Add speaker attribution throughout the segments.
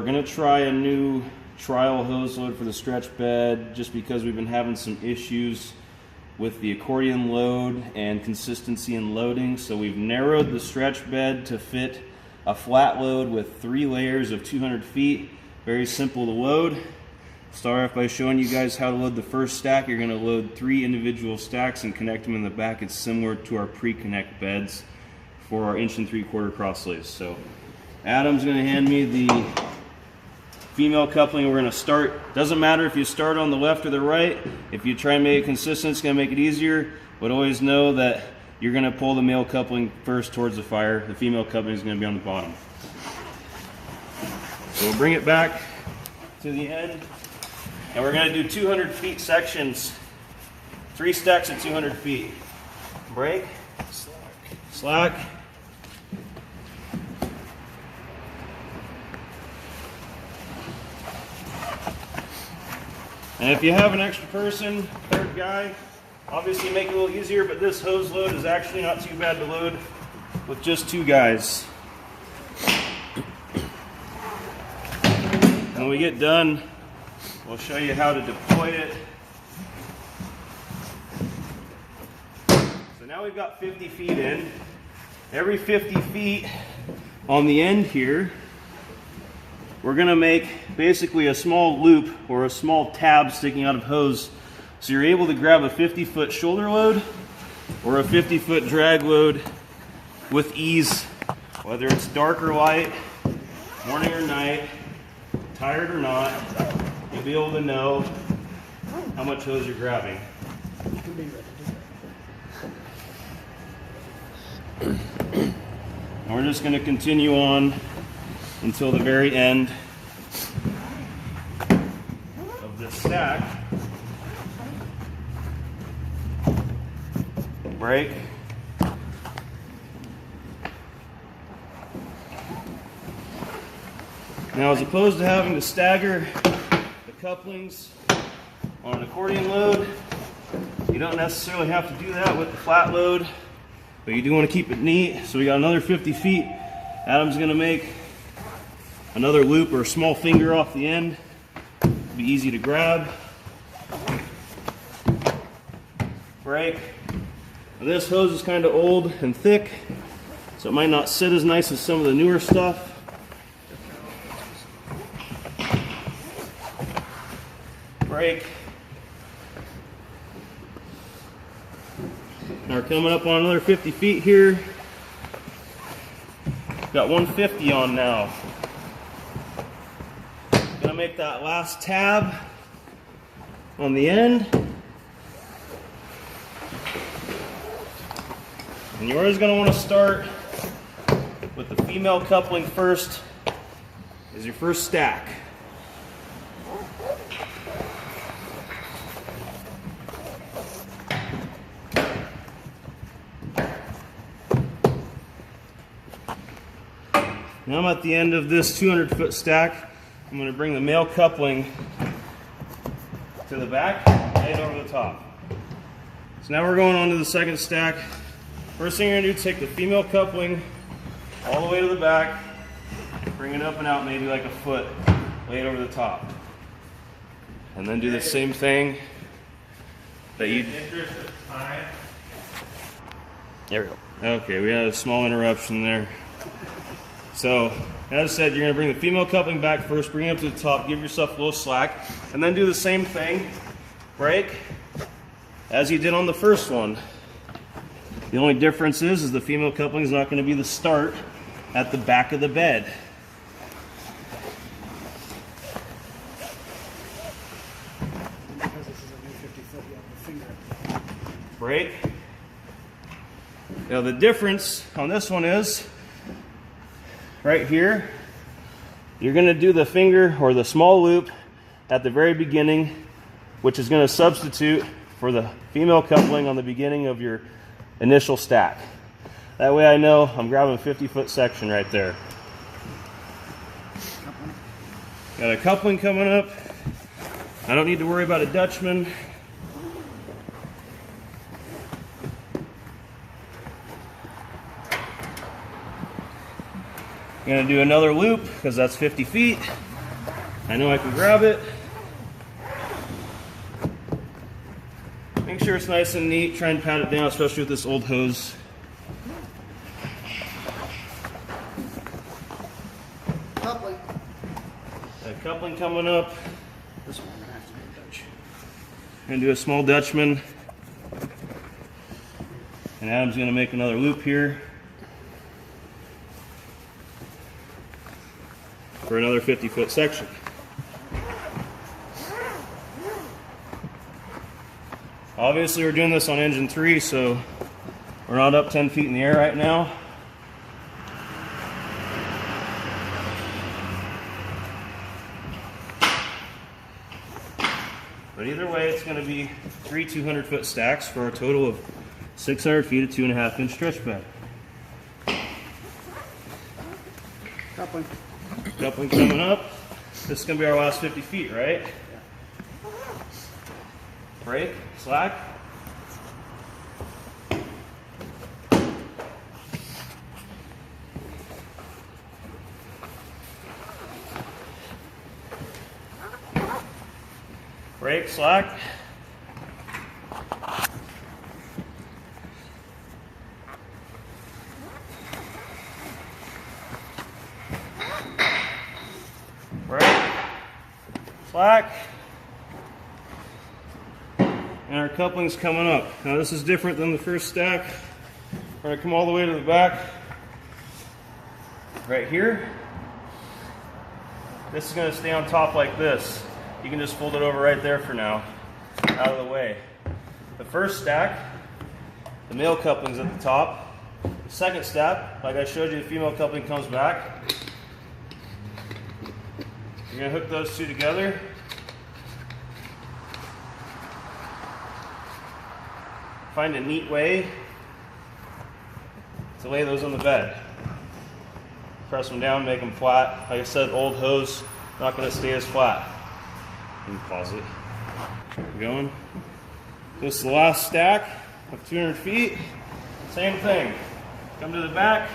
Speaker 1: gonna try a new trial hose load for the stretch bed just because we've been having some issues with the accordion load and consistency in loading. So we've narrowed the stretch bed to fit a flat load with 3 layers of 200 feet. Very simple to load. Start off by showing you guys how to load the first stack. You're gonna load 3 individual stacks and connect them in the back. It's similar to our pre-connect beds for our 1 3/4 cross lays. So Adam's gonna hand me the female coupling. We're gonna start, doesn't matter if you start on the left or the right. If you try and make it consistent, it's gonna make it easier, but always know that you're gonna pull the male coupling first towards the fire. The female coupling is gonna be on the bottom. So we'll bring it back to the end, and we're gonna do 200 feet sections, 3 stacks at 200 feet. Break, slack. And if you have an extra person, 3rd guy, obviously make it a little easier, but this hose load is actually not too bad to load with just 2 guys. When we get done, we'll show you how to deploy it. So now we've got 50 feet in. Every 50 feet on the end here, we're gonna make basically a small loop or a small tab sticking out of hose. So you're able to grab a 50-foot shoulder load or a 50-foot drag load with ease, whether it's dark or light, morning or night, tired or not, you'll be able to know how much hose you're grabbing. And we're just gonna continue on until the very end of this stack. Break. Now, as opposed to having to stagger the couplings on an accordion load, you don't necessarily have to do that with the flat load, but you do want to keep it neat. So we got another 50 feet. Adam's gonna make another loop or a small finger off the end. It'll be easy to grab. Break. Now this hose is kind of old and thick, so it might not sit as nice as some of the newer stuff. Break. Now we're coming up on another 50 feet here. Got 150 on now. Gonna make that last tab on the end. And you're always gonna wanna start with the female coupling first as your first stack. Now I'm at the end of this 200-foot stack. I'm going to bring the male coupling to the back, and over the top. So now we're going on to the second stack. First thing you're going to do is take the female coupling all the way to the back, bring it up and out maybe like a foot, lay it over the top. And then do the same thing that you... There we go. Okay, we had a small interruption there. So, as I said, you're going to bring the female coupling back first, bring it up to the top, give yourself a little slack, and then do the same thing, break, as you did on the first one. The only difference is the female coupling is not going to be the start at the back of the bed. Break. Now the difference on this one is, right here, you're going to do the finger or the small loop at the very beginning, which is going to substitute for the female coupling on the beginning of your initial stack. That way I know I'm grabbing a 50-foot section right there. Got a coupling coming up. I don't need to worry about a Dutchman. I'm going to do another loop because that's 50 feet. I know I can grab it. Make sure it's nice and neat. Try and pat it down, especially with this old hose.
Speaker 2: Coupling.
Speaker 1: That coupling coming up. This one we're gonna have to do a Dutch. We're gonna do a small Dutchman. And Adam's gonna make another loop here for another 50-foot section. Obviously we're doing this on engine 3, so we're not up 10 feet in the air right now. But either way, it's going to be 3 200-foot stacks for a total of 600 feet of 2.5-inch stretch bed.
Speaker 2: Coupling.
Speaker 1: Coupling coming up. This is going to be our last 50 feet, right? Brake, slack. Brake, slack. Brake, slack. And our coupling's coming up. Now this is different than the first stack. We're going to come all the way to the back. Right here. This is going to stay on top like this. You can just fold it over right there for now, out of the way. The first stack, the male coupling's at the top. The second stack, like I showed you, the female coupling comes back. You're going to hook those two together. Find a neat way to lay those on the bed. Press them down, make them flat. Like I said, old hose, not going to stay as flat. You can pause it. Keep going. This is the last stack of 200 feet. Same thing. Come to the back,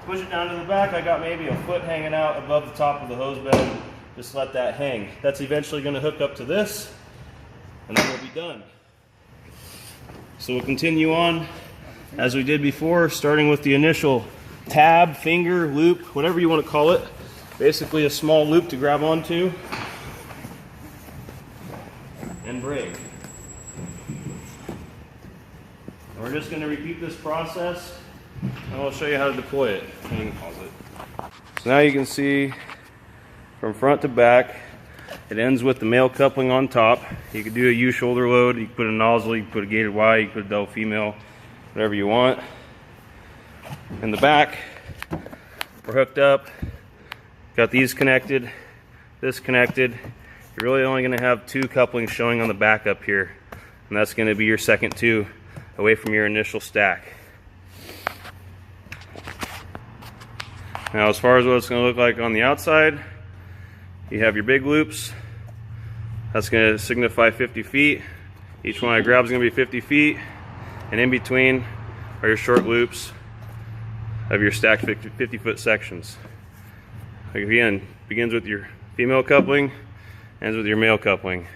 Speaker 1: push it down to the back. I got maybe a foot hanging out above the top of the hose bed. Just let that hang. That's eventually going to hook up to this, and then we'll be done. So we'll continue on as we did before, starting with the initial tab, finger, loop, whatever you want to call it. Basically a small loop to grab onto. And brake. And we're just going to repeat this process, and I'll show you how to deploy it. And you can pause it. So now you can see from front to back, it ends with the male coupling on top. You could do a U shoulder load, you could put a nozzle, you could put a gated Y, you could put a double female, whatever you want. In the back, we're hooked up, got these connected, this connected. You're really only going to have 2 couplings showing on the back up here, and that's going to be your second 2 away from your initial stack. Now as far as what it's going to look like on the outside, you have your big loops. That's going to signify 50 feet. Each one I grab is going to be 50 feet, and in between are your short loops of your stacked 50-foot sections. Again, begins with your female coupling, ends with your male coupling.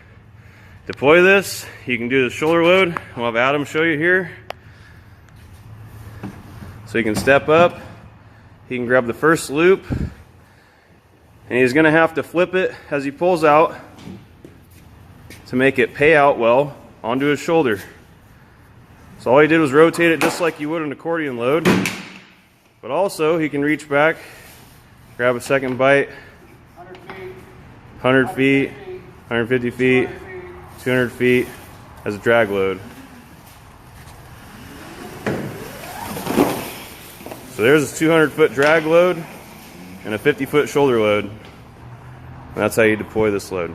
Speaker 1: Deploy this, you can do the shoulder load. We'll have Adam show you here. So you can step up, he can grab the first loop, and he's going to have to flip it as he pulls out to make it pay out well onto his shoulder. So all he did was rotate it just like you would an accordion load, but also he can reach back, grab a second bite, 100 feet, 150 feet, 200 feet as a drag load. So there's a 200-foot drag load and a 50-foot shoulder load. And that's how you deploy this load.